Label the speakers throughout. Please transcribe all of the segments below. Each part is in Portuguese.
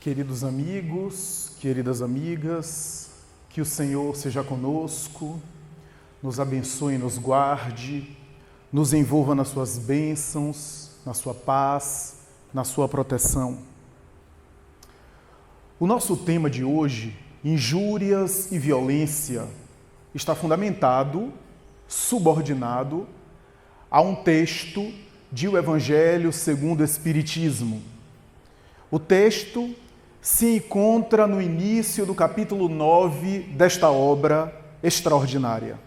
Speaker 1: Queridos amigos, queridas amigas, que o Senhor seja conosco, nos abençoe e nos guarde, nos envolva nas suas bênçãos, na sua paz, na sua proteção. O nosso tema de hoje, injúrias e violência, está fundamentado, subordinado a um texto de O Evangelho segundo o Espiritismo. O texto se encontra no início do capítulo 9 desta obra extraordinária,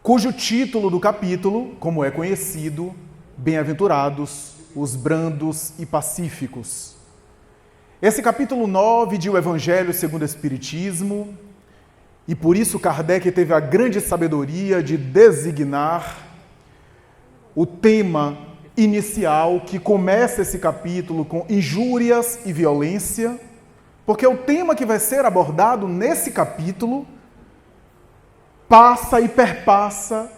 Speaker 1: cujo título do capítulo, como é conhecido, Bem-aventurados os brandos e pacíficos. Esse capítulo 9 de O Evangelho segundo o Espiritismo, e por isso Kardec teve a grande sabedoria de designar o tema inicial que começa esse capítulo com injúrias e violência, porque o tema que vai ser abordado nesse capítulo passa e perpassa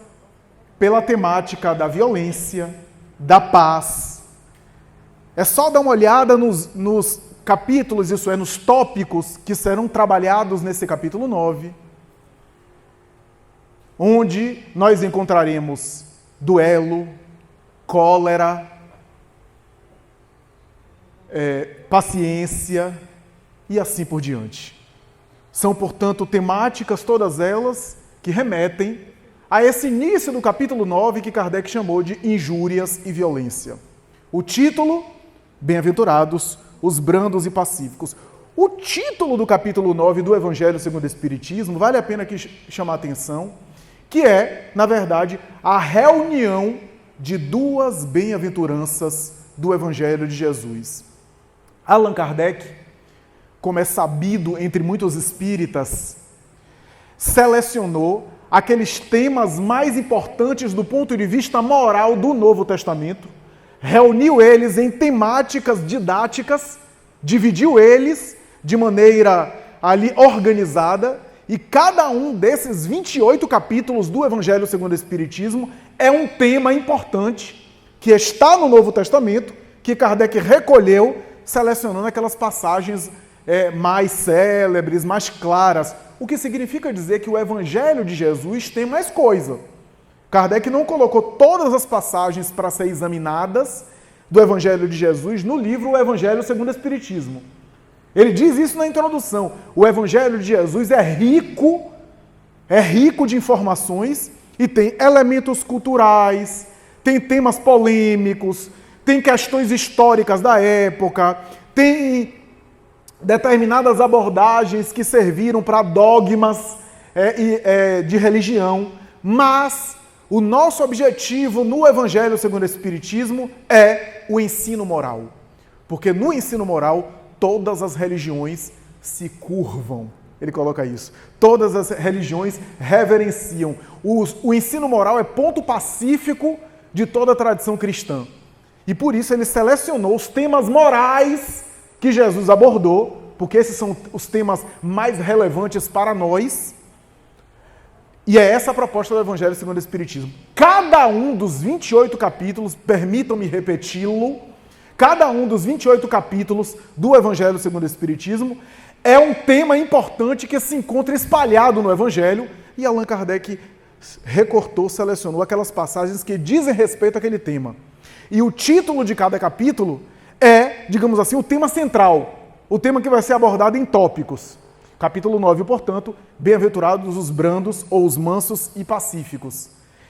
Speaker 1: pela temática da violência, da paz. É só dar uma olhada nos capítulos, isso é, nos tópicos que serão trabalhados nesse capítulo 9, onde nós encontraremos duelo, cólera, paciência e assim por diante. São, portanto, temáticas todas elas que remetem a esse início do capítulo 9 que Kardec chamou de injúrias e violência. O título, Bem-aventurados os brandos e pacíficos. O título do capítulo 9 do Evangelho segundo o Espiritismo, vale a pena aqui chamar a atenção, que é, na verdade, a reunião de duas bem-aventuranças do Evangelho de Jesus. Allan Kardec, como é sabido entre muitos espíritas, selecionou aqueles temas mais importantes do ponto de vista moral do Novo Testamento, reuniu eles em temáticas didáticas, dividiu eles de maneira ali organizada, e cada um desses 28 capítulos do Evangelho segundo o Espiritismo é um tema importante que está no Novo Testamento, que Kardec recolheu, selecionando aquelas passagens mais célebres, mais claras. O que significa dizer que o Evangelho de Jesus tem mais coisa. Kardec não colocou todas as passagens para ser examinadas do Evangelho de Jesus no livro O Evangelho segundo o Espiritismo. Ele diz isso na introdução. O Evangelho de Jesus é rico de informações e tem elementos culturais, tem temas polêmicos, tem questões históricas da época, tem determinadas abordagens que serviram para dogmas de religião, mas o nosso objetivo no Evangelho segundo o Espiritismo é o ensino moral. Porque no ensino moral, todas as religiões se curvam. Ele coloca isso. Todas as religiões reverenciam. O ensino moral é ponto pacífico de toda a tradição cristã. E por isso ele selecionou os temas morais que Jesus abordou, porque esses são os temas mais relevantes para nós. E é essa a proposta do Evangelho segundo o Espiritismo. Cada um dos 28 capítulos, permitam-me repeti-lo, cada um dos 28 capítulos do Evangelho segundo o Espiritismo é um tema importante que se encontra espalhado no Evangelho, e Allan Kardec recortou, selecionou aquelas passagens que dizem respeito àquele tema. E o título de cada capítulo é, digamos assim, o tema central, o tema que vai ser abordado em tópicos. Capítulo 9, portanto, Bem-aventurados os brandos ou os mansos e pacíficos.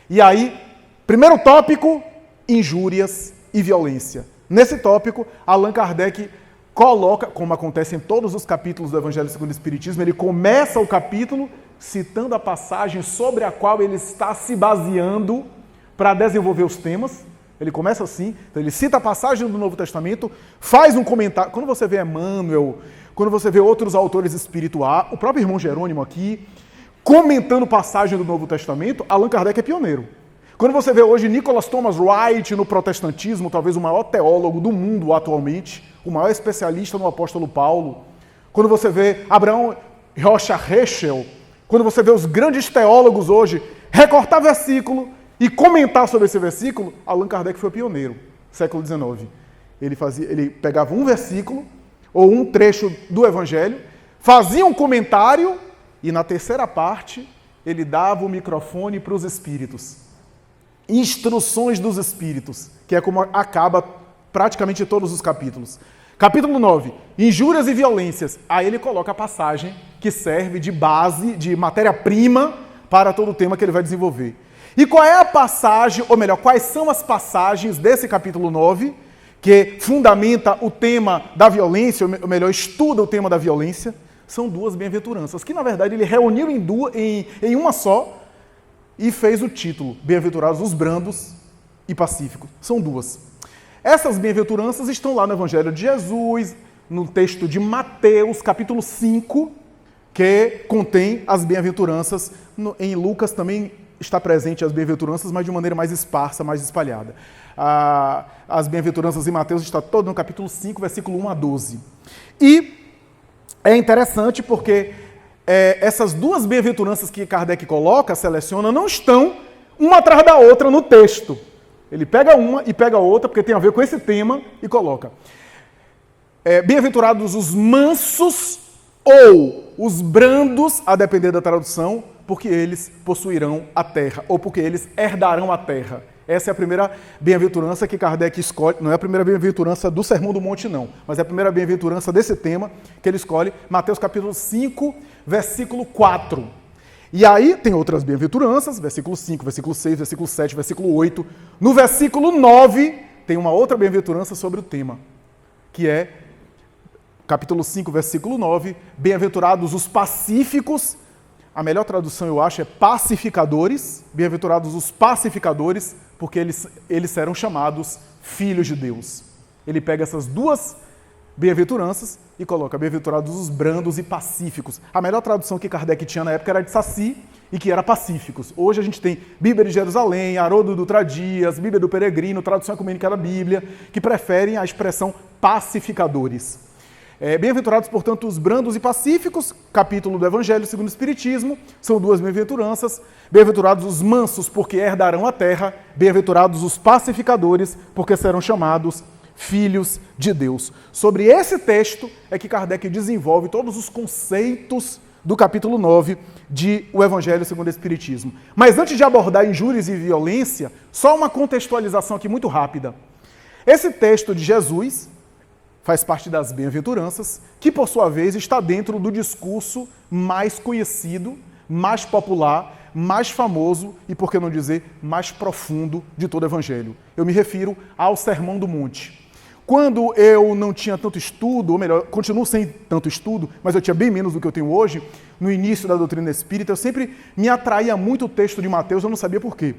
Speaker 1: E aí, primeiro tópico, injúrias e violência. Nesse tópico, Allan Kardec coloca, como acontece em todos os capítulos do Evangelho segundo o Espiritismo, ele começa o capítulo citando a passagem sobre a qual ele está se baseando para desenvolver os temas. Ele começa assim, então ele cita a passagem do Novo Testamento, faz um comentário. Quando você vê Emmanuel, quando você vê outros autores espirituais, o próprio irmão Jerônimo aqui, comentando passagem do Novo Testamento, Allan Kardec é pioneiro. Quando você vê hoje Nicholas Thomas Wright no protestantismo, talvez o maior teólogo do mundo atualmente, o maior especialista no apóstolo Paulo, quando você vê Abraham Rocha Heschel, quando você vê os grandes teólogos hoje recortar versículo e comentar sobre esse versículo, Allan Kardec foi pioneiro, século XIX. Ele pegava um versículo, ou um trecho do Evangelho, fazia um comentário e na terceira parte ele dava o microfone para os Espíritos. Instruções dos Espíritos, que é como acaba praticamente todos os capítulos. Capítulo 9, injúrias e violências. Aí ele coloca a passagem que serve de base, de matéria-prima para todo o tema que ele vai desenvolver. E qual é a passagem, ou melhor, quais são as passagens desse capítulo 9 que fundamenta o tema da violência, ou melhor, estuda o tema da violência? São duas bem-aventuranças, que na verdade ele reuniu em uma só e fez o título, Bem-aventurados os brandos e pacíficos. São duas. Essas bem-aventuranças estão lá no Evangelho de Jesus, no texto de Mateus, capítulo 5, que contém as bem-aventuranças. Em Lucas também está presente as bem-aventuranças, mas de maneira mais esparsa, mais espalhada. As bem-aventuranças em Mateus está todo no capítulo 5, versículo 1 a 12. E é interessante porque essas duas bem-aventuranças que Kardec coloca, seleciona, não estão uma atrás da outra no texto. Ele pega uma e pega outra, porque tem a ver com esse tema, e coloca. Bem-aventurados os mansos ou os brandos, a depender da tradução, porque eles possuirão a terra, ou porque eles herdarão a terra. Essa é a primeira bem-aventurança que Kardec escolhe, não é a primeira bem-aventurança do Sermão do Monte, não, mas é a primeira bem-aventurança desse tema que ele escolhe, Mateus capítulo 5, versículo 4. E aí tem outras bem-aventuranças, versículo 5, versículo 6, versículo 7, versículo 8. No versículo 9 tem uma outra bem-aventurança sobre o tema, que é capítulo 5, versículo 9, bem-aventurados os pacíficos. A melhor tradução, eu acho, é pacificadores. Bem-aventurados os pacificadores, porque eles serão chamados filhos de Deus. Ele pega essas duas bem-aventuranças e coloca bem-aventurados os brandos e pacíficos. A melhor tradução que Kardec tinha na época era de Saci e que era pacíficos. Hoje a gente tem Bíblia de Jerusalém, Haroldo Dutra Dias, Bíblia do Peregrino, tradução ecumênica da Bíblia, que preferem a expressão pacificadores. Bem-aventurados, portanto, os brandos e pacíficos, capítulo do Evangelho segundo o Espiritismo, são duas bem-aventuranças. Bem-aventurados os mansos, porque herdarão a terra. Bem-aventurados os pacificadores, porque serão chamados filhos de Deus. Sobre esse texto é que Kardec desenvolve todos os conceitos do capítulo 9 de O Evangelho segundo o Espiritismo. Mas antes de abordar injúrias e violência, só uma contextualização aqui muito rápida. Esse texto de Jesus faz parte das bem-aventuranças, que por sua vez está dentro do discurso mais conhecido, mais popular, mais famoso e, por que não dizer, mais profundo de todo o Evangelho. Eu me refiro ao Sermão do Monte. Quando eu não tinha tanto estudo, ou melhor, continuo sem tanto estudo, mas eu tinha bem menos do que eu tenho hoje, no início da doutrina espírita, eu sempre me atraía muito o texto de Mateus, eu não sabia por quê.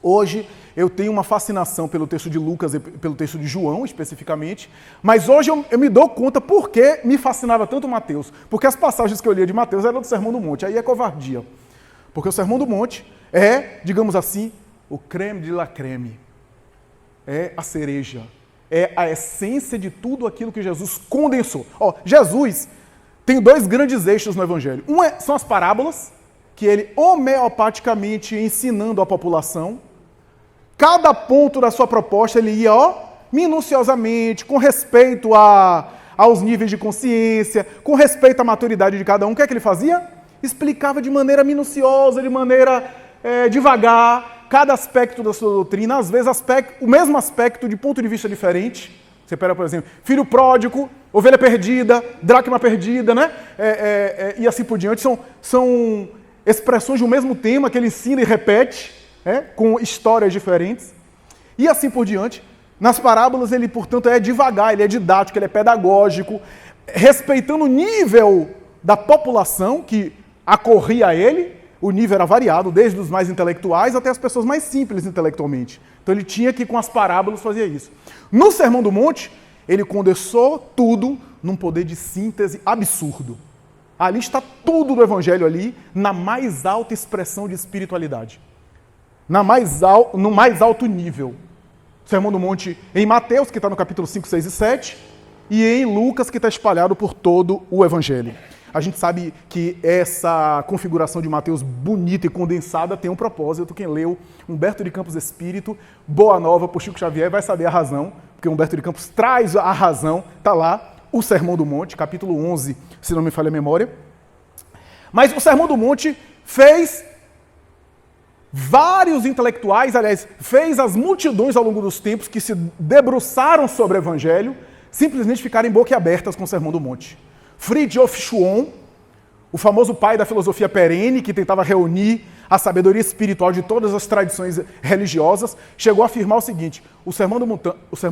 Speaker 1: Hoje eu tenho uma fascinação pelo texto de Lucas e pelo texto de João, especificamente, mas hoje eu me dou conta por que me fascinava tanto Mateus. Porque as passagens que eu lia de Mateus eram do Sermão do Monte, aí é covardia. Porque o Sermão do Monte é, digamos assim, o creme de la creme. É a cereja. É a essência de tudo aquilo que Jesus condensou. Jesus tem dois grandes eixos no Evangelho. São as parábolas, que ele homeopaticamente ensinando à população. Cada ponto da sua proposta ele ia, minuciosamente, com respeito aos níveis de consciência, com respeito à maturidade de cada um. O que é que ele fazia? Explicava de maneira minuciosa, de maneira devagar, cada aspecto da sua doutrina, às vezes o mesmo aspecto de ponto de vista diferente. Você pega, por exemplo, filho pródigo, ovelha perdida, dracma perdida, né? E assim por diante. São expressões de um mesmo tema que ele ensina e repete, com histórias diferentes, e assim por diante. Nas parábolas ele, portanto, é devagar, ele é didático, ele é pedagógico, respeitando o nível da população que acorria a ele. O nível era variado, desde os mais intelectuais até as pessoas mais simples intelectualmente. Então ele tinha que, com as parábolas, fazer isso. No Sermão do Monte, ele condensou tudo num poder de síntese absurdo. Ali está tudo do Evangelho ali, na mais alta expressão de espiritualidade. No mais alto nível. Sermão do Monte em Mateus, que está no capítulo 5, 6 e 7, e em Lucas, que está espalhado por todo o Evangelho. A gente sabe que essa configuração de Mateus bonita e condensada tem um propósito. Quem leu Humberto de Campos Espírito, Boa Nova por Chico Xavier, vai saber a razão, porque Humberto de Campos traz a razão, está lá, o Sermão do Monte, capítulo 11, se não me falha a memória. Mas o Sermão do Monte fez vários intelectuais, aliás, fez as multidões ao longo dos tempos que se debruçaram sobre o Evangelho, simplesmente ficarem boquiabertas com o Sermão do Monte. Fridtjof Schwann, o famoso pai da filosofia perene, que tentava reunir a sabedoria espiritual de todas as tradições religiosas, chegou a afirmar o seguinte: o Sermão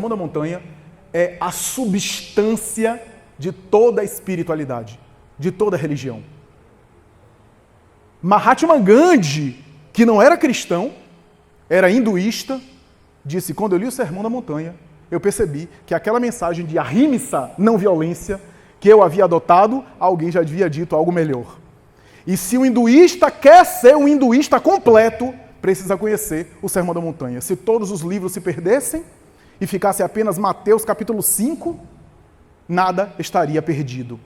Speaker 1: da Montanha é a substância de toda a espiritualidade, de toda a religião. Mahatma Gandhi, que não era cristão, era hinduísta, disse: quando eu li o Sermão da Montanha, eu percebi que aquela mensagem de ahimsa, não violência, que eu havia adotado, alguém já havia dito algo melhor. E se o hinduísta quer ser um hinduísta completo, precisa conhecer o Sermão da Montanha. Se todos os livros se perdessem e ficasse apenas Mateus capítulo 5, nada estaria perdido.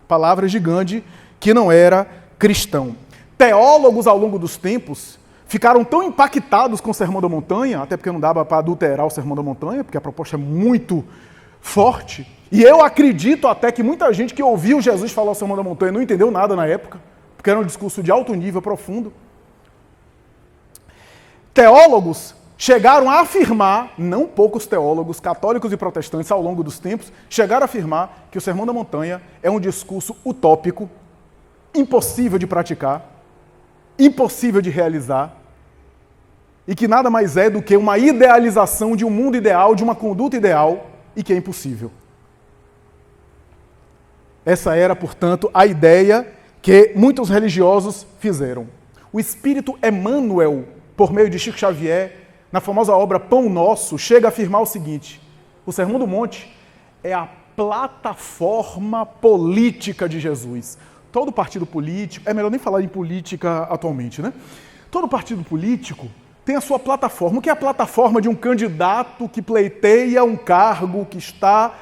Speaker 1: Palavras de Gandhi, que não era cristão. Teólogos ao longo dos tempos ficaram tão impactados com o Sermão da Montanha, até porque não dava para adulterar o Sermão da Montanha, porque a proposta é muito forte. E eu acredito até que muita gente que ouviu Jesus falar o Sermão da Montanha não entendeu nada na época, porque era um discurso de alto nível, profundo. Teólogos chegaram a afirmar, não poucos teólogos, católicos e protestantes ao longo dos tempos, chegaram a afirmar que o Sermão da Montanha é um discurso utópico, impossível de praticar, impossível de realizar, e que nada mais é do que uma idealização de um mundo ideal, de uma conduta ideal, e que é impossível. Essa era, portanto, a ideia que muitos religiosos fizeram. O Espírito Emmanuel, por meio de Chico Xavier, na famosa obra Pão Nosso, chega a afirmar o seguinte: o Sermão do Monte é a plataforma política de Jesus. Todo partido político, é melhor nem falar em política atualmente, né? Todo partido político tem a sua plataforma. O que é a plataforma de um candidato que pleiteia um cargo, que está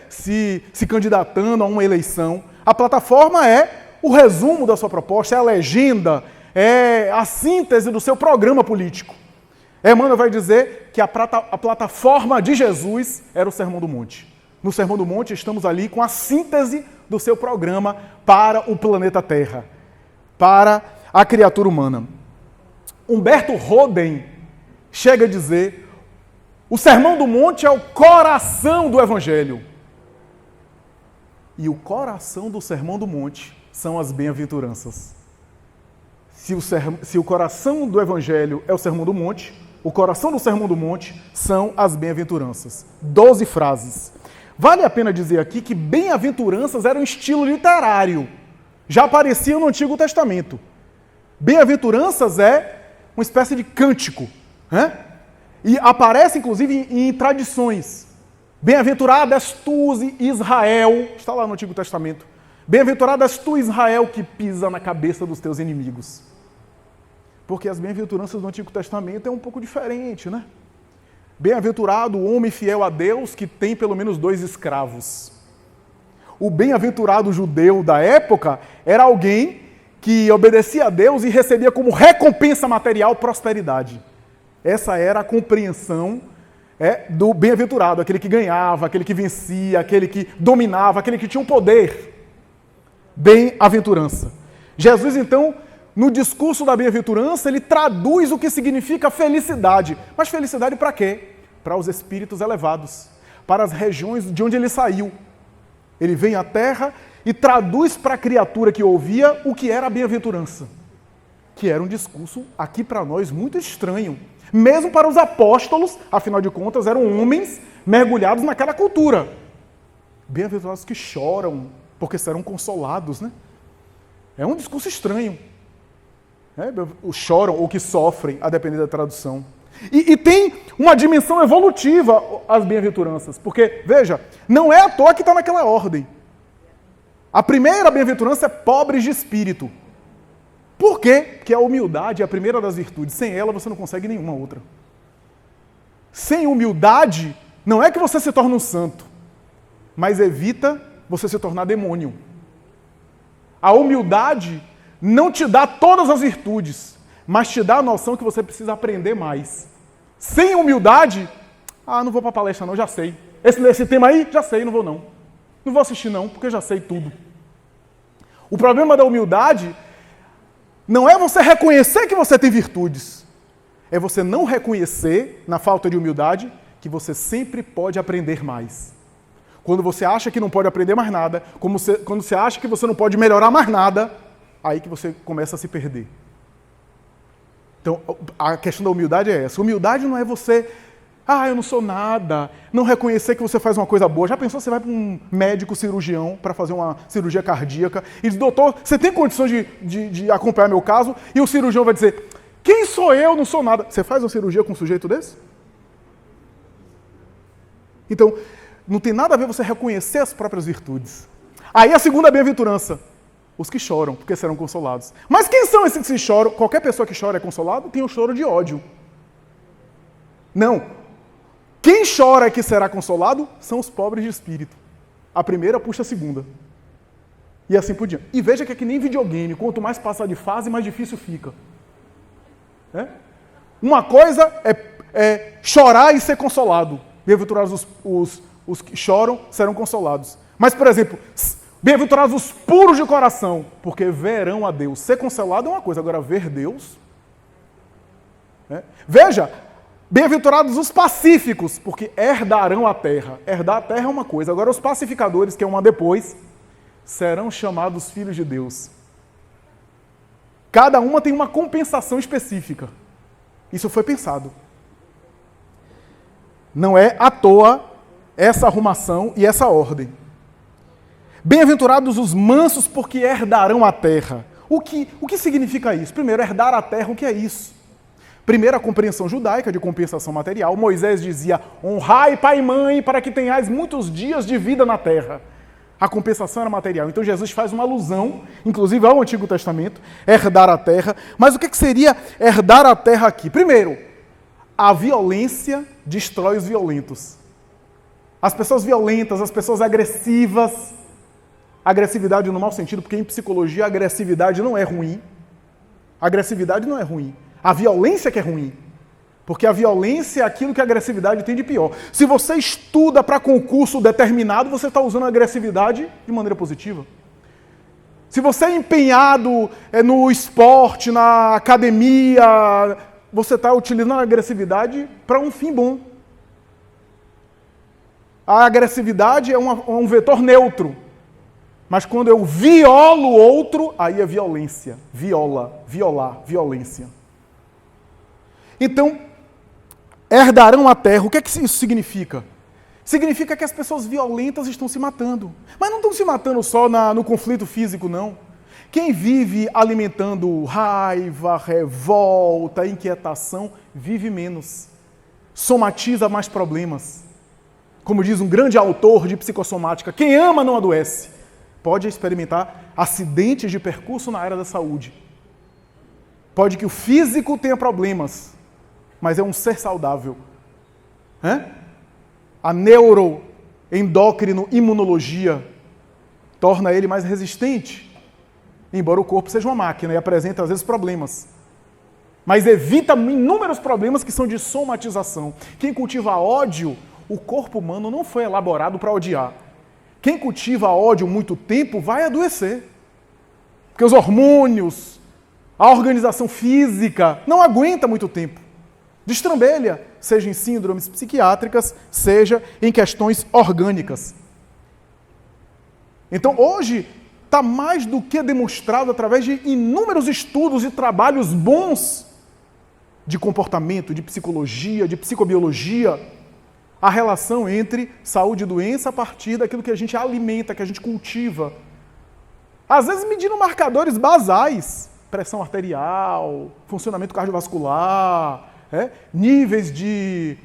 Speaker 1: se candidatando a uma eleição? A plataforma é o resumo da sua proposta, é a legenda, é a síntese do seu programa político. Emmanuel vai dizer que a plataforma de Jesus era o Sermão do Monte. No Sermão do Monte estamos ali com a síntese do seu programa para o planeta Terra, para a criatura humana. Humberto Roden chega a dizer: o Sermão do Monte é o coração do Evangelho. E o coração do Sermão do Monte são as bem-aventuranças. Se o coração do Evangelho é o Sermão do Monte, o coração do Sermão do Monte são as bem-aventuranças. 12 frases. Vale a pena dizer aqui que bem-aventuranças era um estilo literário. Já aparecia no Antigo Testamento. Bem-aventuranças é uma espécie de cântico, né? E aparece, inclusive, em tradições. Bem-aventurado és tu, Israel, está lá no Antigo Testamento. Bem-aventurado és tu, Israel, que pisa na cabeça dos teus inimigos. Porque as bem-aventuranças do Antigo Testamento é um pouco diferente, né? Bem-aventurado o homem fiel a Deus que tem pelo menos 2 escravos. O bem-aventurado judeu da época era alguém que obedecia a Deus e recebia como recompensa material prosperidade. Essa era a compreensão do bem-aventurado, aquele que ganhava, aquele que vencia, aquele que dominava, aquele que tinha um poder. Bem-aventurança. Jesus, então, no discurso da bem-aventurança, ele traduz o que significa felicidade. Mas felicidade para quê? Para os espíritos elevados, para as regiões de onde ele saiu. Ele vem à Terra e traduz para a criatura que ouvia o que era a bem-aventurança, que era um discurso, aqui para nós, muito estranho. Mesmo para os apóstolos, afinal de contas, eram homens mergulhados naquela cultura. Bem-aventurados que choram, porque serão consolados, né? É um discurso estranho. Choram ou que sofrem, a depender da tradução. E tem uma dimensão evolutiva as bem-aventuranças, porque, veja, não é à toa que está naquela ordem. A primeira bem-aventurança é pobres de espírito. Por quê? Porque a humildade é a primeira das virtudes. Sem ela você não consegue nenhuma outra. Sem humildade, não é que você se torna um santo, mas evita você se tornar demônio. A humildade não te dá todas as virtudes, mas te dá a noção que você precisa aprender mais. Sem humildade, não vou para a palestra não, já sei. Esse tema aí, já sei, não vou não. Não vou assistir não, porque eu já sei tudo. O problema da humildade não é você reconhecer que você tem virtudes. É você não reconhecer, na falta de humildade, que você sempre pode aprender mais. Quando você acha que não pode aprender mais nada, quando você acha que você não pode melhorar mais nada, aí que você começa a se perder. Então, a questão da humildade é essa. Humildade não é você, eu não sou nada, não reconhecer que você faz uma coisa boa. Já pensou, você vai para um médico cirurgião para fazer uma cirurgia cardíaca e diz, doutor, você tem condições de acompanhar meu caso? E o cirurgião vai dizer, quem sou eu? Não sou nada. Você faz uma cirurgia com um sujeito desse? Então, não tem nada a ver você reconhecer as próprias virtudes. Aí a segunda bem-aventurança. Os que choram, porque serão consolados. Mas quem são esses que choram? Qualquer pessoa que chora é consolado? Tem um choro de ódio. Não. Quem chora que será consolado são os pobres de espírito. A primeira puxa a segunda. E assim por diante. E veja que é que nem videogame. Quanto mais passa de fase, mais difícil fica. Uma coisa é chorar e ser consolado. Bem-aventurados os que choram serão consolados. Mas, por exemplo, bem-aventurados os puros de coração, porque verão a Deus. Ser consolado é uma coisa, agora ver Deus... Veja, bem-aventurados os pacíficos, porque herdarão a terra. Herdar a terra é uma coisa, agora os pacificadores, que é uma depois, serão chamados filhos de Deus. Cada uma tem uma compensação específica. Isso foi pensado. Não é à toa essa arrumação e essa ordem. Bem-aventurados os mansos, porque herdarão a terra. O que significa isso? Primeiro, herdar a terra, o que é isso? Primeiro, a compreensão judaica de compensação material. Moisés dizia, honrai pai e mãe para que tenhais muitos dias de vida na terra. A compensação era material. Então Jesus faz uma alusão, inclusive ao Antigo Testamento, herdar a terra. Mas o que seria herdar a terra aqui? Primeiro, a violência destrói os violentos. As pessoas violentas, as pessoas agressivas, agressividade no mau sentido, porque em psicologia a agressividade não é ruim. A agressividade não é ruim. A violência que é ruim. Porque a violência é aquilo que a agressividade tem de pior. Se você estuda para concurso determinado, você está usando a agressividade de maneira positiva. Se você é empenhado no esporte, na academia, você está utilizando a agressividade para um fim bom. A agressividade é um vetor neutro. Mas quando eu violo o outro, aí é violência. Violar, violência. Então, herdarão a terra. O que isso significa? Significa que as pessoas violentas estão se matando. Mas não estão se matando só no conflito físico, não. Quem vive alimentando raiva, revolta, inquietação, vive menos. Somatiza mais problemas. Como diz um grande autor de psicossomática, quem ama não adoece. Pode experimentar acidentes de percurso na área da saúde. Pode que o físico tenha problemas, mas é um ser saudável. A neuroendócrino imunologia torna ele mais resistente, embora o corpo seja uma máquina e apresente às vezes problemas. Mas evita inúmeros problemas que são de somatização. Quem cultiva ódio, o corpo humano não foi elaborado para odiar. Quem cultiva ódio muito tempo vai adoecer. Porque os hormônios, a organização física não aguenta muito tempo. Destrambelha, seja em síndromes psiquiátricas, seja em questões orgânicas. Então, hoje, está mais do que demonstrado através de inúmeros estudos e trabalhos bons de comportamento, de psicologia, de psicobiologia, a relação entre saúde e doença a partir daquilo que a gente alimenta, que a gente cultiva. Às vezes medindo marcadores basais, pressão arterial, funcionamento cardiovascular, níveis de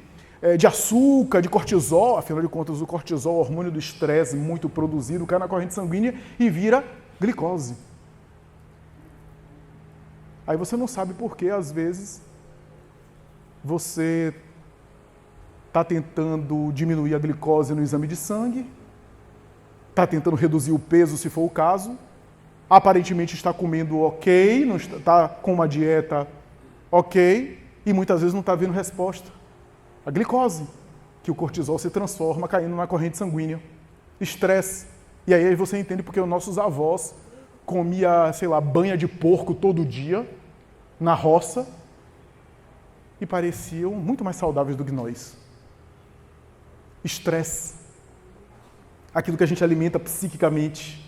Speaker 1: açúcar, de cortisol. Afinal de contas, o cortisol é o hormônio do estresse muito produzido, cai na corrente sanguínea e vira glicose. Aí você não sabe por que, às vezes, você está tentando diminuir a glicose no exame de sangue, está tentando reduzir o peso, se for o caso, aparentemente está comendo ok, não está com uma dieta ok, e muitas vezes não está vendo resposta. A glicose, que o cortisol se transforma caindo na corrente sanguínea. Estresse, E aí você entende porque os nossos avós comiam, sei lá, banha de porco todo dia, na roça, e pareciam muito mais saudáveis do que nós. Estresse. Aquilo que a gente alimenta psiquicamente.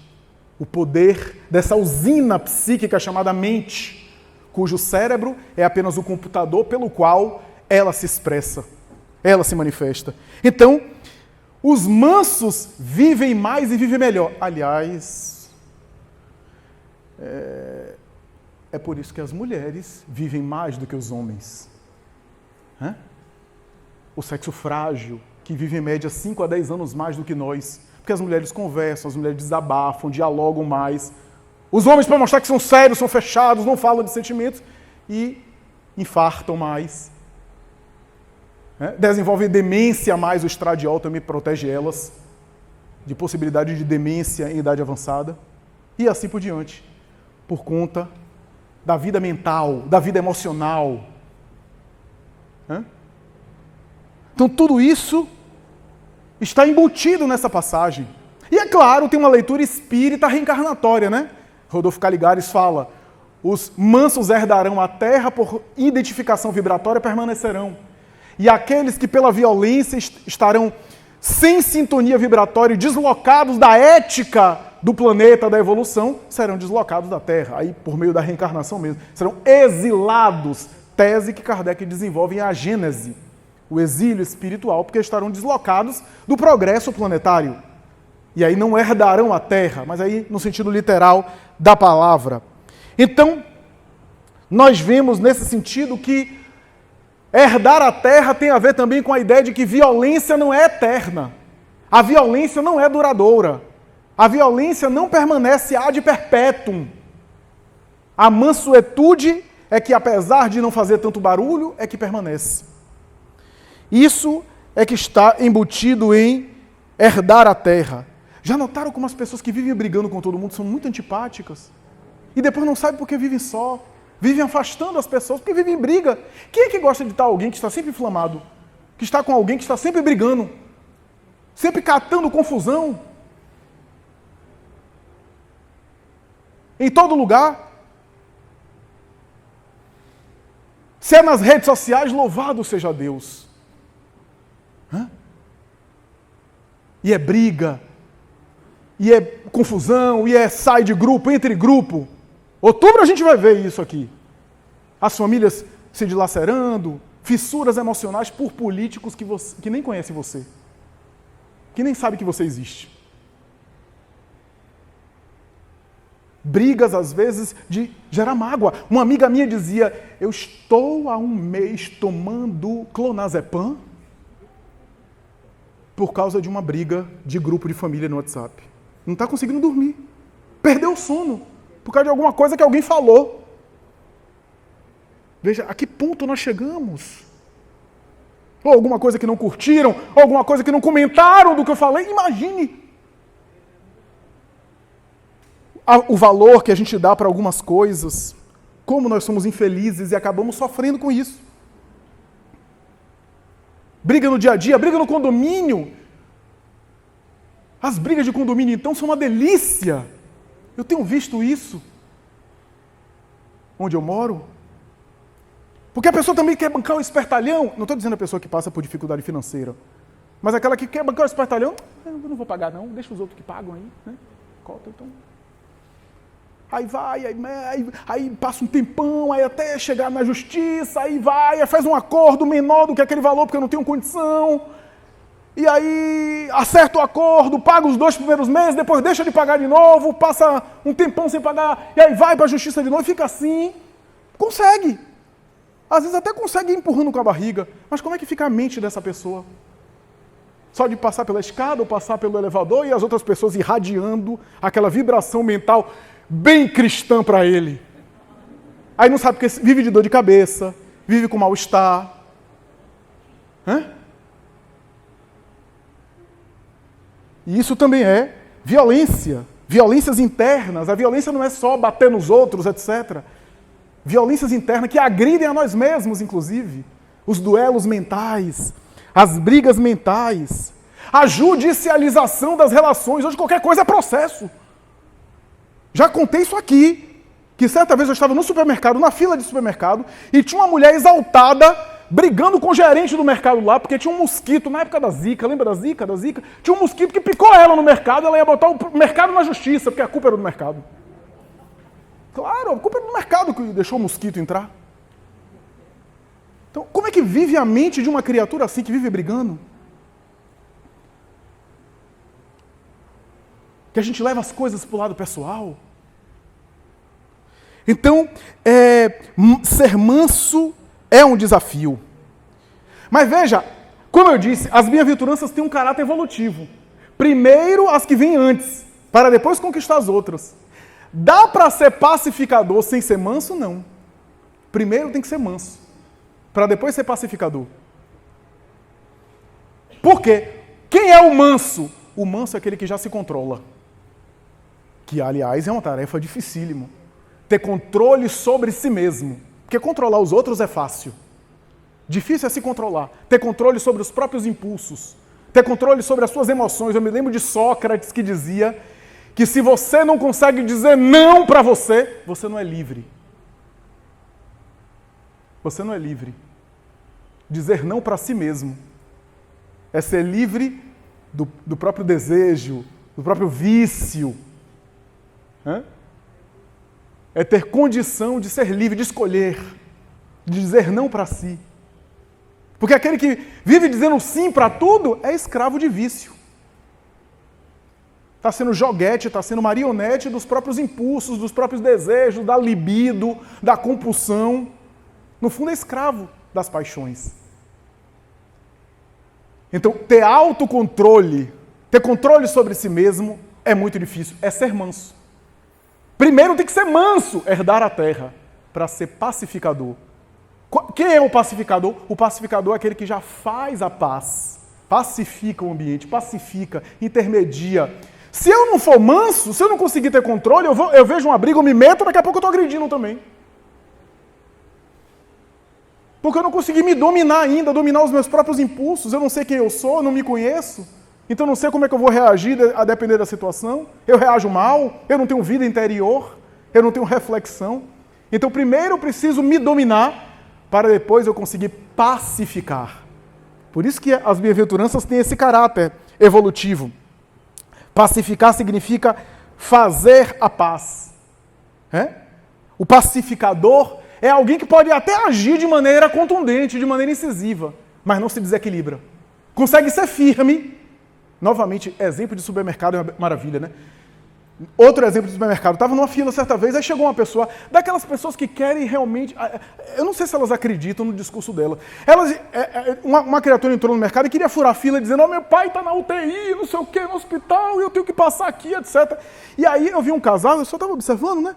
Speaker 1: O poder dessa usina psíquica chamada mente, cujo cérebro é apenas o computador pelo qual ela se expressa, ela se manifesta. Então, os mansos vivem mais e vivem melhor. Aliás, é por isso que as mulheres vivem mais do que os homens. O sexo frágil, que vive em média 5 a 10 anos mais do que nós. Porque as mulheres conversam, as mulheres desabafam, dialogam mais. Os homens, para mostrar que são sérios, são fechados, não falam de sentimentos, e infartam mais. Desenvolvem demência mais, o estradiol também protege elas de possibilidade de demência em idade avançada. E assim por diante. Por conta da vida mental, da vida emocional. Então tudo isso está embutido nessa passagem. E é claro, tem uma leitura espírita reencarnatória, né? Rodolfo Caligares fala, os mansos herdarão a terra, por identificação vibratória permanecerão. E aqueles que pela violência estarão sem sintonia vibratória e deslocados da ética do planeta, da evolução, serão deslocados da terra, aí por meio da reencarnação mesmo. Serão exilados, tese que Kardec desenvolve em A Gênese. O exílio espiritual, porque estarão deslocados do progresso planetário. E aí não herdarão a terra, mas aí no sentido literal da palavra. Então, nós vemos nesse sentido que herdar a terra tem a ver também com a ideia de que violência não é eterna. A violência não é duradoura. A violência não permanece ad perpetuum. A mansuetude é que, apesar de não fazer tanto barulho, é que permanece. Isso é que está embutido em herdar a terra. Já notaram como as pessoas que vivem brigando com todo mundo são muito antipáticas? E depois não sabem por que vivem só. Vivem afastando as pessoas porque vivem em briga. Quem é que gosta de estar alguém que está sempre inflamado? Que está com alguém que está sempre brigando? Sempre catando confusão? Em todo lugar? Se é nas redes sociais, louvado seja Deus. E é briga, e é confusão, e é sai de grupo, entre grupo. Outubro a gente vai ver isso aqui. As famílias se dilacerando, fissuras emocionais por políticos que nem conhecem você, que nem sabem que você existe. Brigas, às vezes, de gerar mágoa. Uma amiga minha dizia, eu estou há 1 mês tomando clonazepam por causa de uma briga de grupo de família no WhatsApp. Não está conseguindo dormir. Perdeu o sono por causa de alguma coisa que alguém falou. Veja, a que ponto nós chegamos? Ou alguma coisa que não curtiram, ou alguma coisa que não comentaram do que eu falei. Imagine o valor que a gente dá para algumas coisas, como nós somos infelizes e acabamos sofrendo com isso. Briga no dia a dia, briga no condomínio. As brigas de condomínio, então, são uma delícia. Eu tenho visto isso onde eu moro. Porque a pessoa também quer bancar o espertalhão. Não estou dizendo a pessoa que passa por dificuldade financeira. Mas aquela que quer bancar o espertalhão, eu não vou pagar não, deixa os outros que pagam aí, né? Cota, então. Aí vai, aí passa um tempão, aí até chegar na justiça, aí vai, aí faz um acordo menor do que aquele valor, porque eu não tenho condição. E aí acerta o acordo, paga os 2 primeiros meses, depois deixa de pagar de novo, passa um tempão sem pagar, e aí vai para a justiça de novo e fica assim. Consegue. Às vezes até consegue ir empurrando com a barriga, mas como é que fica a mente dessa pessoa? Só de passar pela escada ou passar pelo elevador e as outras pessoas irradiando aquela vibração mental bem cristã para ele. Aí não sabe porque vive de dor de cabeça, vive com mal-estar. E isso também é violência. Violências internas. A violência não é só bater nos outros, etc. Violências internas que agridem a nós mesmos, inclusive. Os duelos mentais, as brigas mentais. A judicialização das relações. Hoje qualquer coisa é processo. Já contei isso aqui, que certa vez eu estava no supermercado, na fila de supermercado, e tinha uma mulher exaltada, brigando com o gerente do mercado lá, porque tinha um mosquito, na época da Zika, lembra da Zika? Tinha um mosquito que picou ela no mercado, ela ia botar o mercado na justiça, porque a culpa era do mercado. Claro, a culpa era do mercado que deixou o mosquito entrar. Então, como é que vive a mente de uma criatura assim, que vive brigando? Que a gente leva as coisas para o lado pessoal. Então, ser manso é um desafio. Mas veja, como eu disse, as bem-aventuranças têm um caráter evolutivo. Primeiro as que vêm antes, para depois conquistar as outras. Dá para ser pacificador sem ser manso? Não. Primeiro tem que ser manso, para depois ser pacificador. Por quê? Quem é o manso? O manso é aquele que já se controla. Que, aliás, é uma tarefa dificílima. Ter controle sobre si mesmo. Porque controlar os outros é fácil. Difícil é se controlar. Ter controle sobre os próprios impulsos. Ter controle sobre as suas emoções. Eu me lembro de Sócrates que dizia que se você não consegue dizer não para você, você não é livre. Você não é livre. Dizer não para si mesmo é ser livre do próprio desejo, do próprio vício. É ter condição de ser livre, de escolher, de dizer não para si. Porque aquele que vive dizendo sim para tudo é escravo de vício. Está sendo joguete, está sendo marionete dos próprios impulsos, dos próprios desejos, da libido, da compulsão. No fundo é escravo das paixões. Então, ter autocontrole, ter controle sobre si mesmo é muito difícil, é ser manso. Primeiro tem que ser manso, herdar a terra, para ser pacificador. Quem é o pacificador? O pacificador é aquele que já faz a paz, pacifica o ambiente, pacifica, intermedia. Se eu não for manso, se eu não conseguir ter controle, eu vejo uma briga, eu me meto, daqui a pouco eu estou agredindo também. Porque eu não consegui me dominar ainda, dominar os meus próprios impulsos, eu não sei quem eu sou, eu não me conheço. Então não sei como é que eu vou reagir a depender da situação. Eu reajo mal, eu não tenho vida interior, eu não tenho reflexão. Então primeiro eu preciso me dominar, para depois eu conseguir pacificar. Por isso que as bem-aventuranças têm esse caráter evolutivo. Pacificar significa fazer a paz. O pacificador é alguém que pode até agir de maneira contundente, de maneira incisiva, mas não se desequilibra. Consegue ser firme. Novamente, exemplo de supermercado é uma maravilha, né? Outro exemplo de supermercado. Estava numa fila certa vez, aí chegou uma pessoa, daquelas pessoas que querem realmente... Eu não sei se elas acreditam no discurso dela. Uma criatura entrou no mercado e queria furar a fila, dizendo, meu pai está na UTI, não sei o quê, no hospital, e eu tenho que passar aqui, etc. E aí eu vi um casal, eu só estava observando, né?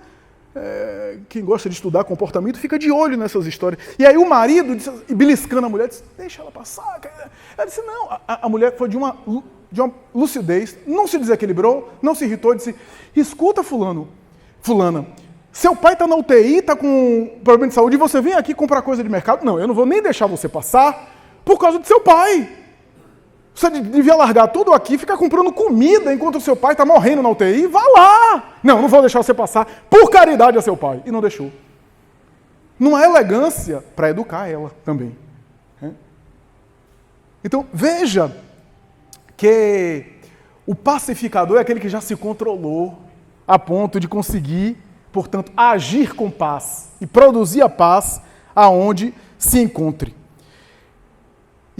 Speaker 1: Quem gosta de estudar comportamento fica de olho nessas histórias. E aí o marido, beliscando a mulher, disse, deixa ela passar. Ela disse, não. A mulher foi de uma lucidez, não se desequilibrou, não se irritou, disse, escuta fulana, seu pai está na UTI, está com problema de saúde, e você vem aqui comprar coisa de mercado? Não, eu não vou nem deixar você passar por causa de seu pai. Você devia largar tudo aqui e ficar comprando comida enquanto o seu pai está morrendo na UTI. Vá lá! Não vou deixar você passar por caridade a seu pai. E não deixou. Não há elegância para educar ela também. Então, veja que o pacificador é aquele que já se controlou a ponto de conseguir, portanto, agir com paz e produzir a paz aonde se encontre.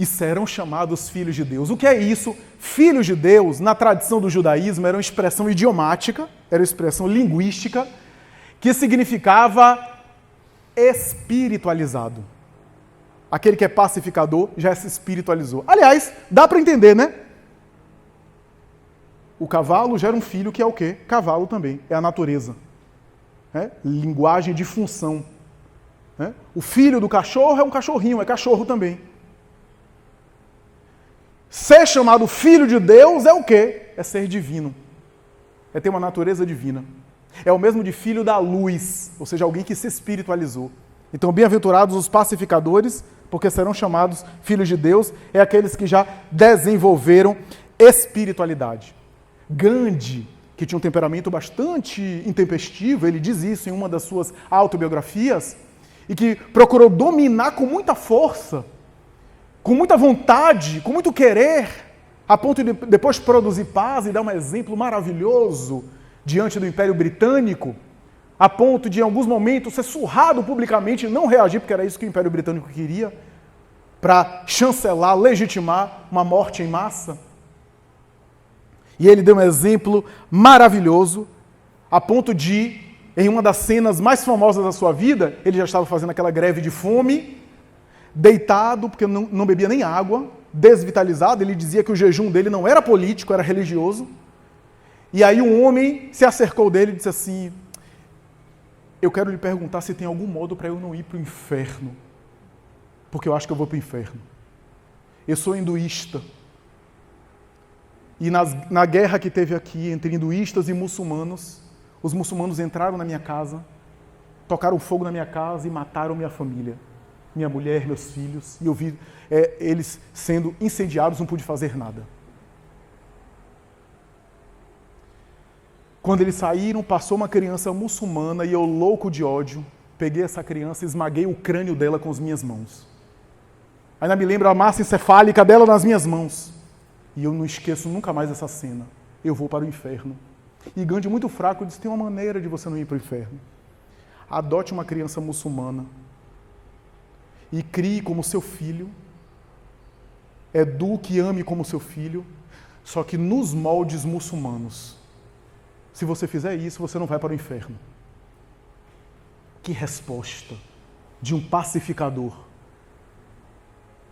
Speaker 1: E serão chamados filhos de Deus. O que é isso? Filhos de Deus, na tradição do judaísmo, era uma expressão idiomática, era uma expressão linguística, que significava espiritualizado. Aquele que é pacificador já se espiritualizou. Aliás, dá para entender, né? O cavalo gera um filho que é o quê? Cavalo também, é a natureza. Linguagem de função. O filho do cachorro é um cachorrinho, é cachorro também. Ser chamado filho de Deus é o quê? É ser divino. É ter uma natureza divina. É o mesmo de filho da luz, ou seja, alguém que se espiritualizou. Então, bem-aventurados os pacificadores, porque serão chamados filhos de Deus, é aqueles que já desenvolveram espiritualidade. Gandhi, que tinha um temperamento bastante intempestivo, ele diz isso em uma das suas autobiografias, e que procurou dominar com muita força, com muita vontade, com muito querer, a ponto de depois produzir paz e dar um exemplo maravilhoso diante do Império Britânico, a ponto de, em alguns momentos, ser surrado publicamente e não reagir, porque era isso que o Império Britânico queria, para chancelar, legitimar uma morte em massa. E ele deu um exemplo maravilhoso, a ponto de, em uma das cenas mais famosas da sua vida, ele já estava fazendo aquela greve de fome, deitado, porque não bebia nem água, desvitalizado. Ele dizia que o jejum dele não era político, era religioso. E aí um homem se acercou dele e disse assim: eu quero lhe perguntar se tem algum modo para eu não ir para o inferno, porque eu acho que eu vou para o inferno. Eu sou hinduísta. E na guerra que teve aqui entre hinduístas e muçulmanos, os muçulmanos entraram na minha casa, tocaram fogo na minha casa e mataram minha família, minha mulher, meus filhos, e eu vi eles sendo incendiados, não pude fazer nada. Quando eles saíram, passou uma criança muçulmana e eu, louco de ódio, peguei essa criança e esmaguei o crânio dela com as minhas mãos. Ainda me lembro a massa encefálica dela nas minhas mãos. E eu não esqueço nunca mais essa cena. Eu vou para o inferno. E Gandhi, muito fraco, disse: tem uma maneira de você não ir para o inferno. Adote uma criança muçulmana e crie como seu filho, eduque e ame como seu filho, só que nos moldes muçulmanos. Se você fizer isso, você não vai para o inferno. Que resposta de um pacificador.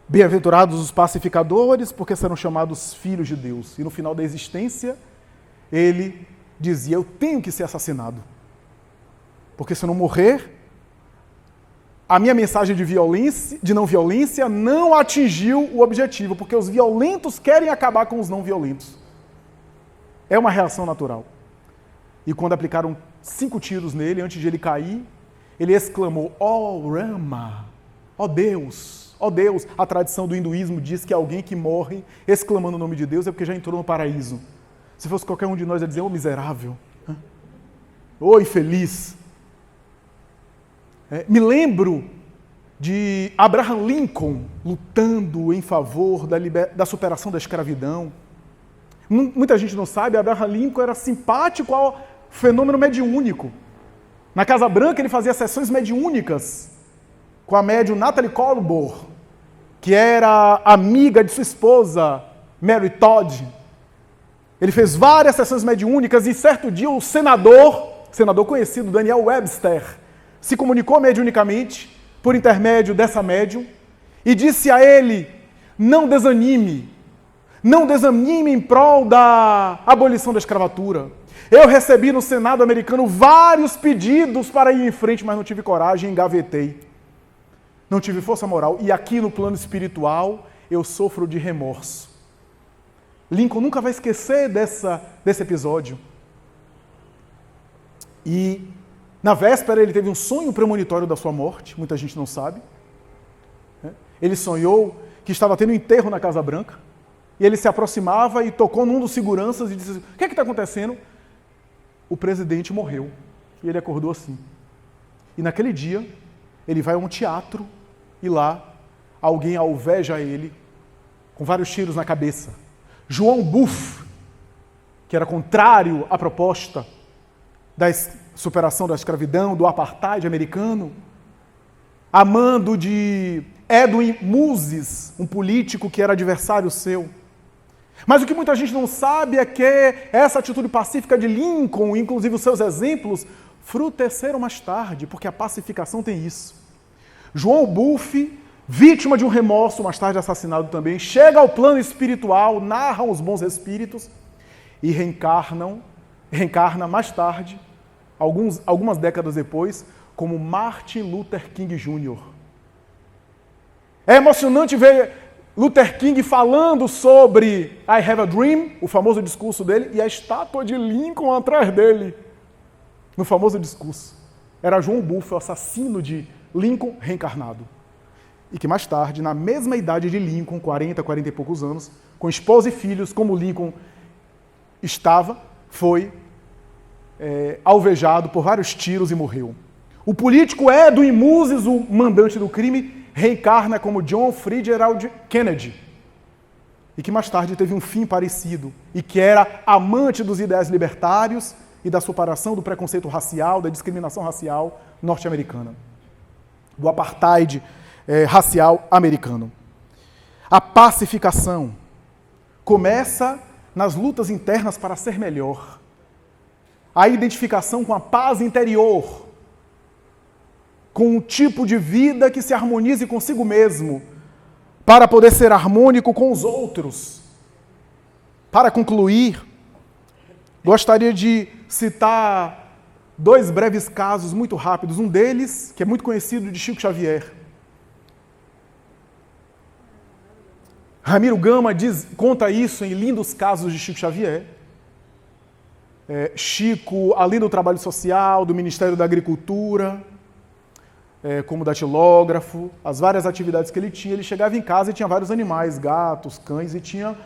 Speaker 1: Bem-aventurados os pacificadores, porque serão chamados filhos de Deus. E no final da existência, ele dizia: eu tenho que ser assassinado. Porque se eu não morrer, a minha mensagem de não violência não atingiu o objetivo, porque os violentos querem acabar com os não violentos. É uma reação natural. E quando aplicaram 5 tiros nele, antes de ele cair, ele exclamou: ó Rama, ó Deus. Ó Deus. A tradição do hinduísmo diz que alguém que morre exclamando o nome de Deus é porque já entrou no paraíso. Se fosse qualquer um de nós, ia dizer: ô miserável, ô infeliz. Me lembro de Abraham Lincoln lutando em favor da superação da escravidão. Muita gente não sabe, Abraham Lincoln era simpático ao fenômeno mediúnico. Na Casa Branca ele fazia sessões mediúnicas com a médium Natalie Colbert, que era amiga de sua esposa, Mary Todd. Ele fez várias sessões mediúnicas e certo dia o senador conhecido, Daniel Webster, se comunicou mediunicamente por intermédio dessa médium e disse a ele: não desanime em prol da abolição da escravatura. Eu recebi no Senado americano vários pedidos para ir em frente, mas não tive coragem e engavetei. Não tive força moral. E aqui no plano espiritual, eu sofro de remorso. Lincoln nunca vai esquecer desse episódio. E na véspera ele teve um sonho premonitório da sua morte, muita gente não sabe. Ele sonhou que estava tendo um enterro na Casa Branca, e ele se aproximava e tocou num dos seguranças e disse: o que é que está acontecendo? O presidente morreu. E ele acordou assim. E naquele dia, ele vai a um teatro e lá alguém alveja ele com vários tiros na cabeça. João Booth, que era contrário à proposta da superação da escravidão, do apartheid americano, amando de Edwin Moses, um político que era adversário seu. Mas o que muita gente não sabe é que essa atitude pacífica de Lincoln, inclusive os seus exemplos, frutesceram mais tarde, porque a pacificação tem isso. João Booth, vítima de um remorso, mais tarde assassinado também, chega ao plano espiritual, narram os bons espíritos e reencarna mais tarde, algumas décadas depois, como Martin Luther King Jr. É emocionante ver Luther King falando sobre I Have a Dream, o famoso discurso dele, e a estátua de Lincoln atrás dele, no famoso discurso. Era João Booth, o assassino de Lincoln reencarnado. E que mais tarde, na mesma idade de Lincoln, 40 e poucos anos, com esposa e filhos, como Lincoln estava, foi alvejado por vários tiros e morreu. O político Edwin Muses, o mandante do crime, reencarna como John Fitzgerald Kennedy, e que mais tarde teve um fim parecido, e que era amante dos ideais libertários e da superação do preconceito racial, da discriminação racial norte-americana, do apartheid racial americano. A pacificação começa nas lutas internas para ser melhor. A identificação com a paz interior, com um tipo de vida que se harmonize consigo mesmo, para poder ser harmônico com os outros. Para concluir, gostaria de citar 2 breves casos muito rápidos. Um deles, que é muito conhecido, de Chico Xavier. Ramiro Gama conta isso em Lindos Casos de Chico Xavier. Chico, além do trabalho social, do Ministério da Agricultura, como datilógrafo, as várias atividades que ele tinha, ele chegava em casa e tinha vários animais, gatos, cães, e tinha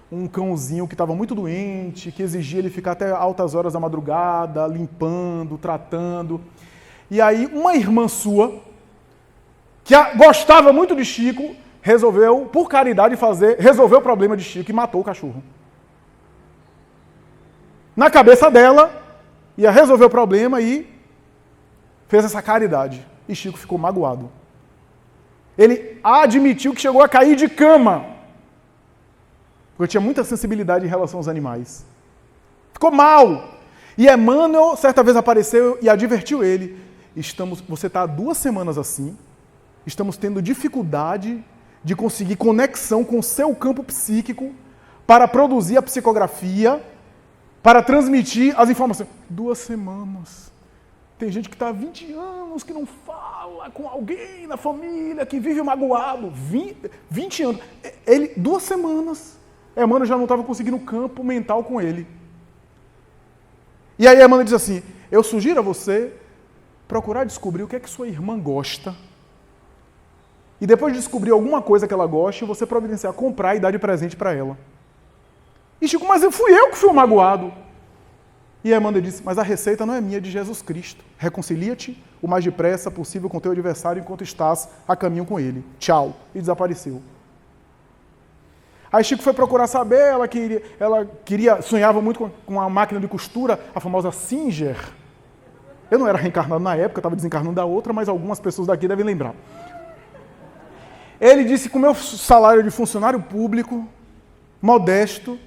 Speaker 1: um cãozinho que estava muito doente, que exigia ele ficar até altas horas da madrugada, limpando, tratando. E aí uma irmã sua, que gostava muito de Chico, resolveu, por caridade, resolver o problema de Chico e matou o cachorro. Na cabeça dela, ia resolver o problema e fez essa caridade. E Chico ficou magoado. Ele admitiu que chegou a cair de cama, porque tinha muita sensibilidade em relação aos animais. Ficou mal. E Emmanuel, certa vez, apareceu e advertiu ele. Você está há 2 semanas assim, estamos tendo dificuldade de conseguir conexão com o seu campo psíquico para produzir a psicografia, para transmitir as informações. 2 semanas. Tem gente que está há 20 anos que não fala com alguém na família, que vive magoado. 20 anos. 2 semanas. Emmanuel já não estava conseguindo campo mental com ele. E aí Emmanuel diz assim, eu sugiro a você procurar descobrir o que é que sua irmã gosta. E depois de descobrir alguma coisa que ela goste, você providenciar comprar e dar de presente para ela. E Chico, mas fui eu que fui o magoado. E Emmanuel disse, mas a receita não é minha, é de Jesus Cristo. Reconcilia-te o mais depressa possível com teu adversário enquanto estás a caminho com ele. Tchau. E desapareceu. Aí Chico foi procurar saber, sonhava muito com a máquina de costura, a famosa Singer. Eu não era reencarnado na época, eu estava desencarnando da outra, mas algumas pessoas daqui devem lembrar. Ele disse que o meu salário de funcionário público, modesto,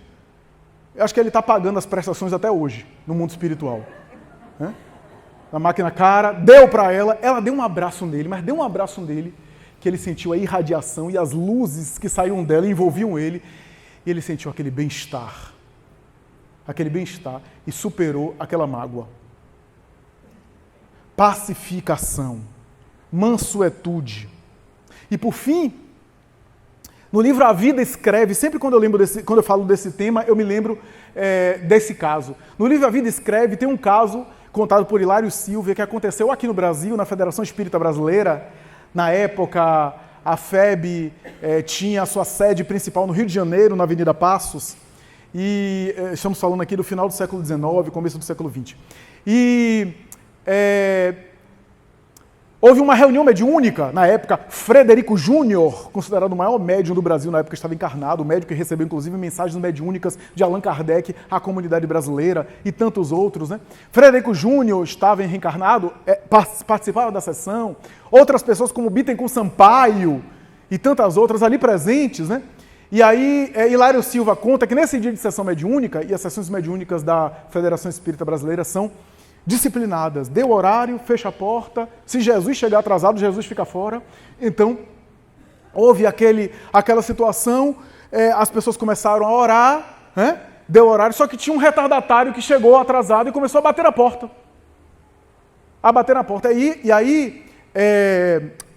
Speaker 1: eu acho que ele está pagando as prestações até hoje, no mundo espiritual. Na máquina cara, deu para ela deu um abraço nele, mas deu um abraço nele, que ele sentiu a irradiação e as luzes que saíam dela envolviam ele, e ele sentiu aquele bem-estar, e superou aquela mágoa. Pacificação, mansuetude. E por fim, no livro A Vida Escreve, sempre quando eu falo desse tema, eu me lembro desse caso. No livro A Vida Escreve tem um caso contado por Hilário Silva, que aconteceu aqui no Brasil, na Federação Espírita Brasileira. Na época, a FEB tinha a sua sede principal no Rio de Janeiro, na Avenida Passos, e estamos falando aqui do final do século XIX, começo do século XX. E houve uma reunião mediúnica, na época, Frederico Júnior, considerado o maior médium do Brasil, na época estava encarnado, o médium que recebeu inclusive mensagens mediúnicas de Allan Kardec, à comunidade brasileira e tantos outros. Frederico Júnior estava reencarnado, participava da sessão, outras pessoas como Bittencourt Sampaio e tantas outras ali presentes. E aí Hilário Silva conta que nesse dia de sessão mediúnica, e as sessões mediúnicas da Federação Espírita Brasileira são disciplinadas, dê o horário, fecha a porta, se Jesus chegar atrasado, Jesus fica fora. Então, houve aquela situação, as pessoas começaram a orar, deu horário, só que tinha um retardatário que chegou atrasado e começou a bater na porta. E aí,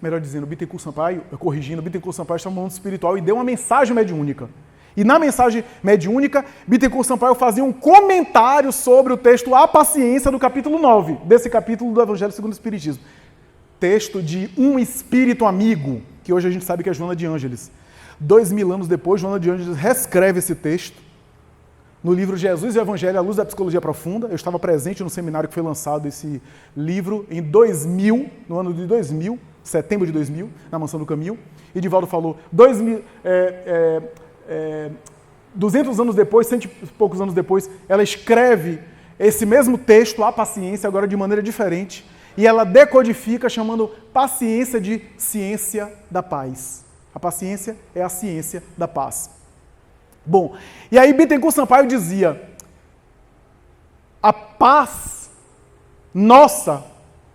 Speaker 1: melhor dizendo, Bittencourt Sampaio estava no mundo espiritual e deu uma mensagem mediúnica. E na mensagem mediúnica, Bittencourt Sampaio fazia um comentário sobre o texto A Paciência do capítulo 9, desse capítulo do Evangelho segundo o Espiritismo. texto de Um Espírito Amigo, que hoje a gente sabe que é Joana de Ângeles. 2000 anos depois, Joana de Ângeles reescreve esse texto no livro Jesus e o Evangelho à Luz da Psicologia Profunda. Eu estava presente no seminário que foi lançado esse livro em 2000, no ano de 2000, setembro de 2000, na Mansão do Caminho. E Divaldo falou, 200 anos depois, 100 e poucos anos depois, ela escreve esse mesmo texto, A Paciência, agora de maneira diferente, e ela decodifica chamando paciência de ciência da paz. A paciência é a ciência da paz. Bom, e aí Bittencourt Sampaio dizia, a paz nossa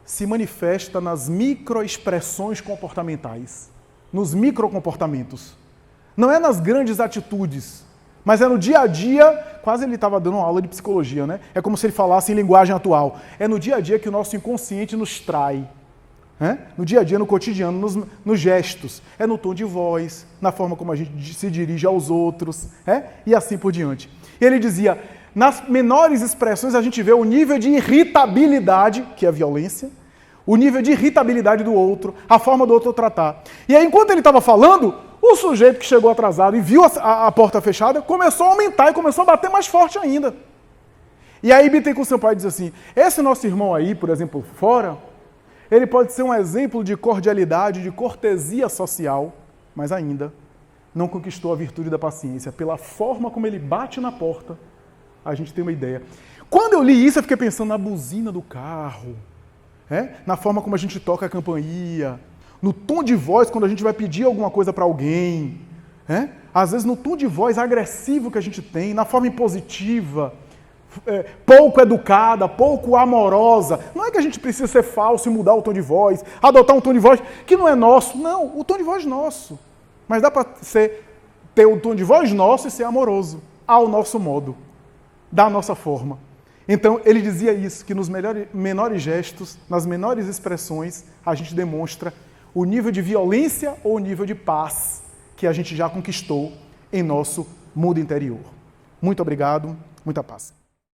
Speaker 1: se manifesta nas microexpressões comportamentais, nos microcomportamentos. Não é nas grandes atitudes, mas é no dia a dia, quase ele estava dando uma aula de psicologia, né? É como se ele falasse em linguagem atual. É no dia a dia que o nosso inconsciente nos trai. No dia a dia, no cotidiano, nos gestos. É no tom de voz, na forma como a gente se dirige aos outros, e assim por diante. E ele dizia, nas menores expressões a gente vê o nível de irritabilidade, que é a violência, o nível de irritabilidade do outro, a forma do outro tratar. E aí, enquanto ele estava falando, o sujeito que chegou atrasado e viu a porta fechada, começou a aumentar e começou a bater mais forte ainda. E aí Bittencourt Sampaio diz assim, esse nosso irmão aí, por exemplo, fora, ele pode ser um exemplo de cordialidade, de cortesia social, mas ainda não conquistou a virtude da paciência. Pela forma como ele bate na porta, a gente tem uma ideia. Quando eu li isso, eu fiquei pensando na buzina do carro, na forma como a gente toca a campainha, no tom de voz quando a gente vai pedir alguma coisa para alguém, às vezes no tom de voz agressivo que a gente tem, na forma impositiva, pouco educada, pouco amorosa. Não é que a gente precisa ser falso e mudar o tom de voz, adotar um tom de voz que não é nosso. Não, o tom de voz é nosso. Mas dá para ter o tom de voz nosso e ser amoroso, ao nosso modo, da nossa forma. Então, ele dizia isso, que nos menores gestos, nas menores expressões, a gente demonstra o nível de violência ou o nível de paz que a gente já conquistou em nosso mundo interior. Muito obrigado, muita paz.